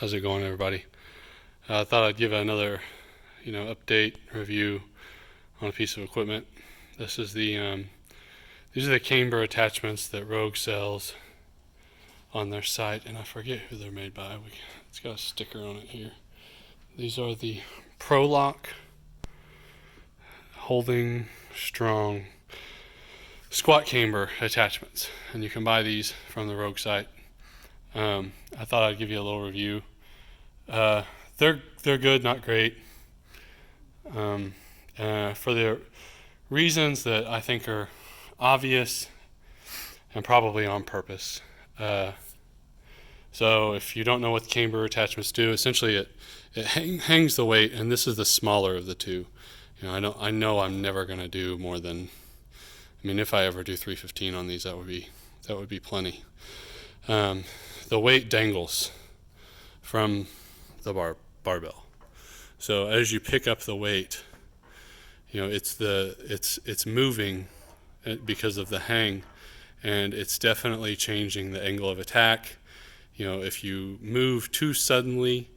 How's it going, everybody? I thought I'd give another, update review on a piece of equipment. This is these are the camber attachments that Rogue sells on their site, and I forget who they're made by. It's got a sticker on it here. These are the Proloc holding strong squat camber attachments, and you can buy these from the Rogue site. I thought I'd give you a little review. They're good, not great. For the reasons that I think are obvious and probably on purpose. So if you don't know what camber attachments do, essentially it hangs the weight, and this is the smaller of the two. I know I'm never going to do more than, if I ever do 315 on these, that would be plenty. The weight dangles from the barbell. So as you pick up the weight, it's moving because of the hang, and it's definitely changing the angle of attack. If you move too suddenly,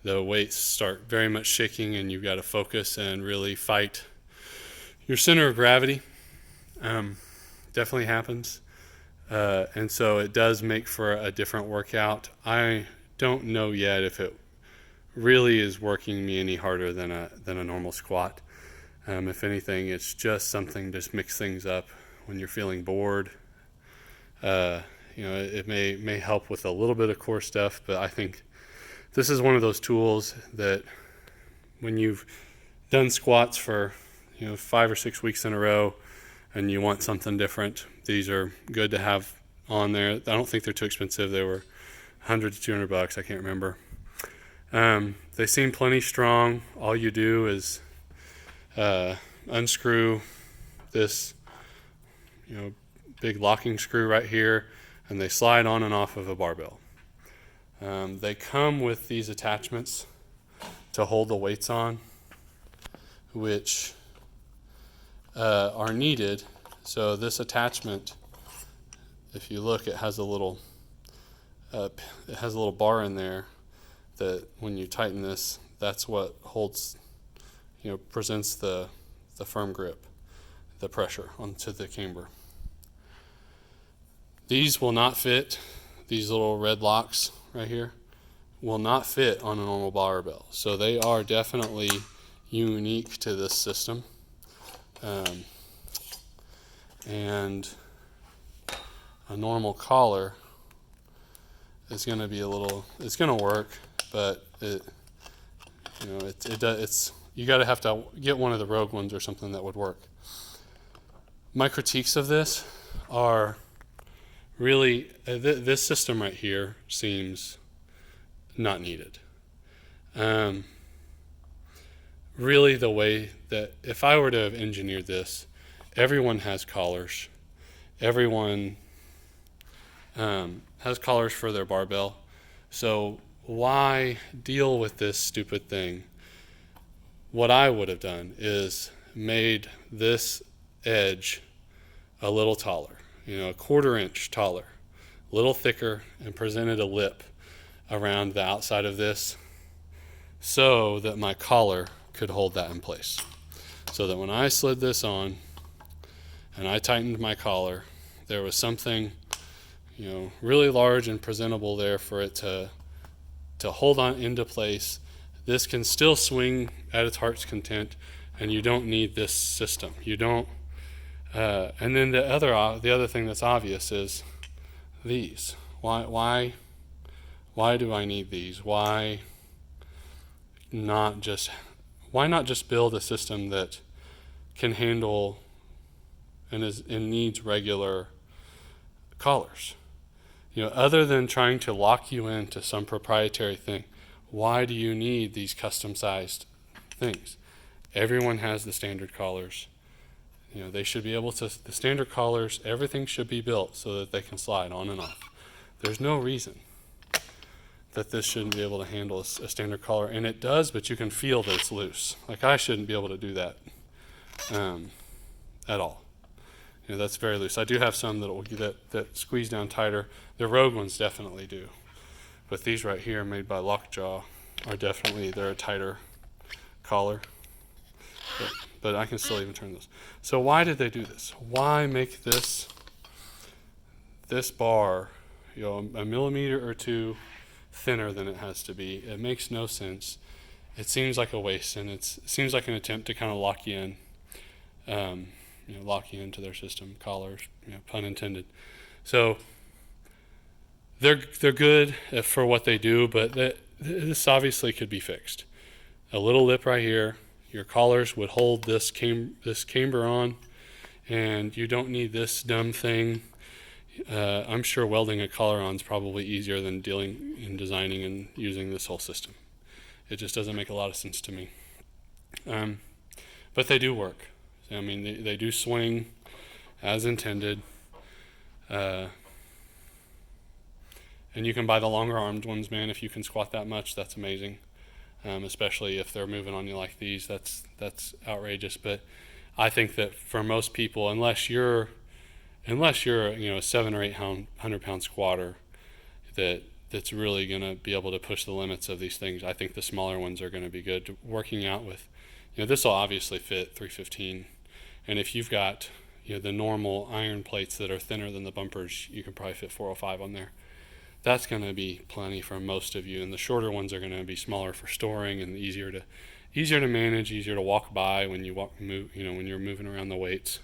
the weights start very much shaking, and you've got to focus and really fight your center of gravity. Definitely happens. And so it does make for a different workout. I don't know yet if it really is working me any harder than a normal squat. If anything, it's just something to mix things up when you're feeling bored. It may help with a little bit of core stuff, but I think this is one of those tools that when you've done squats for 5 or 6 weeks in a row and you want something different, these are good to have on there. I don't think they're too expensive. They were $100 to $200. I can't remember. They seem plenty strong. All you do is unscrew this big locking screw right here, and they slide on and off of a barbell. They come with these attachments to hold the weights on, which are needed. So this attachment, if you look, it has a little bar in there that when you tighten this, that's what holds, presents the firm grip, the pressure onto the camber. These will not fit. These little red locks right here will not fit on a normal barbell. So they are definitely unique to this system. And a normal collar is going to be it's going to work, but you got to have to get one of the Rogue ones or something that would work. My critiques of this are really, this system right here seems not needed. Really, the way that if I were to have engineered this, everyone has collars. Everyone has collars for their barbell. So why deal with this stupid thing? What I would have done is made this edge a little taller, a 1/4 inch taller, a little thicker, and presented a lip around the outside of this so that my collar could hold that in place. So that when I slid this on and I tightened my collar, there was something, really large and presentable there for it to hold on into place. This can still swing at its heart's content, and you don't need this system. You don't. And then the other thing that's obvious is these. Why do I need these? Why not just build a system that can handle and needs regular collars? Other than trying to lock you into some proprietary thing, why do you need these custom-sized things? Everyone has the standard collars. They should be able to, the standard collars, everything should be built so that they can slide on and off. There's no reason that this shouldn't be able to handle a standard collar, and it does, but you can feel that it's loose. Like, I shouldn't be able to do that at all. That's very loose. I do have some that squeeze down tighter. The Rogue ones definitely do. But these right here, made by Lockjaw, are definitely, they're a tighter collar. But I can still even turn this. So why did they do this? Why make this bar, a millimeter or two thinner than it has to be? It makes no sense. It seems like a waste, and it seems like an attempt to kind of lock you in, lock you into their system. Collars, pun intended. So they're good for what they do, but this obviously could be fixed. A little lip right here. Your collars would hold this camber on, and you don't need this dumb thing. I'm sure welding a collar on is probably easier than dealing in designing and using this whole system. It just doesn't make a lot of sense to me. But they do work. I mean, they do swing as intended. And you can buy the longer armed ones, man. If you can squat that much, that's amazing. Especially if they're moving on you like these, that's outrageous. But I think that for most people, unless you're a 700 or 800 pound squatter that's really going to be able to push the limits of these things, I think the smaller ones are going to be good. Working out with, this will obviously fit 315, and if you've got the normal iron plates that are thinner than the bumpers, you can probably fit 405 on there. That's going to be plenty for most of you, and the shorter ones are going to be smaller for storing and easier to manage, easier to walk by when when you're moving around the weights.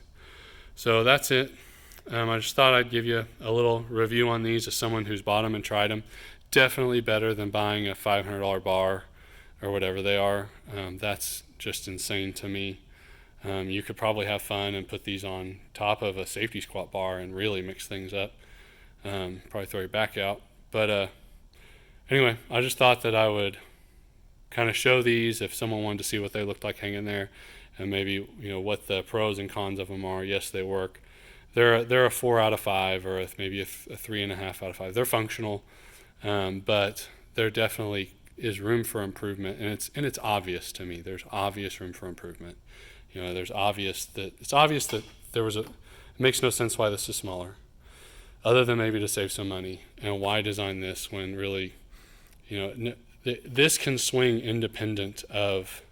So that's it. I just thought I'd give you a little review on these as someone who's bought them and tried them. Definitely better than buying a $500 bar or whatever they are. That's just insane to me. You could probably have fun and put these on top of a safety squat bar and really mix things up. Probably throw your back out. But anyway, I just thought that I would kind of show these if someone wanted to see what they looked like hanging there, and maybe what the pros and cons of them are. Yes, they work. They're a 4 out of 5, or maybe a 3.5 out of 5. They're functional, but there definitely is room for improvement, and it's obvious to me. There's obvious room for improvement. It's obvious that it makes no sense why this is smaller, other than maybe to save some money. And why design this when really, this can swing independent of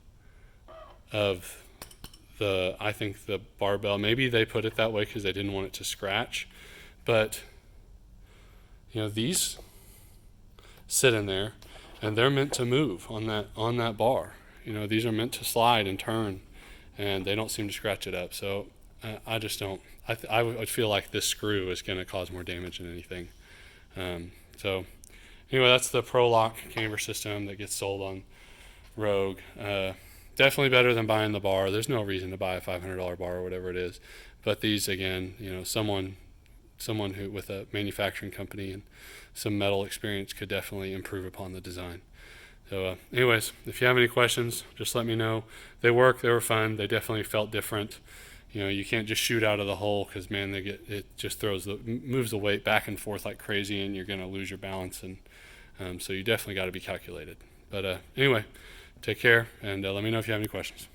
I think the barbell. Maybe they put it that way because they didn't want it to scratch, but these sit in there, and they're meant to move on that bar. These are meant to slide and turn, and they don't seem to scratch it up. So I just don't. I would feel like this screw is going to cause more damage than anything. So anyway, that's the Proloc camber system that gets sold on Rogue. Definitely better than buying the bar. There's no reason to buy a $500 bar or whatever it is. But these, again, someone who with a manufacturing company and some metal experience could definitely improve upon the design. So anyways, if you have any questions, just let me know. They work. They were fun. They definitely felt different. You can't just shoot out of the hole because, man, it just moves the weight back and forth like crazy, and you're going to lose your balance. And so you definitely got to be calculated. But anyway, take care, and let me know if you have any questions.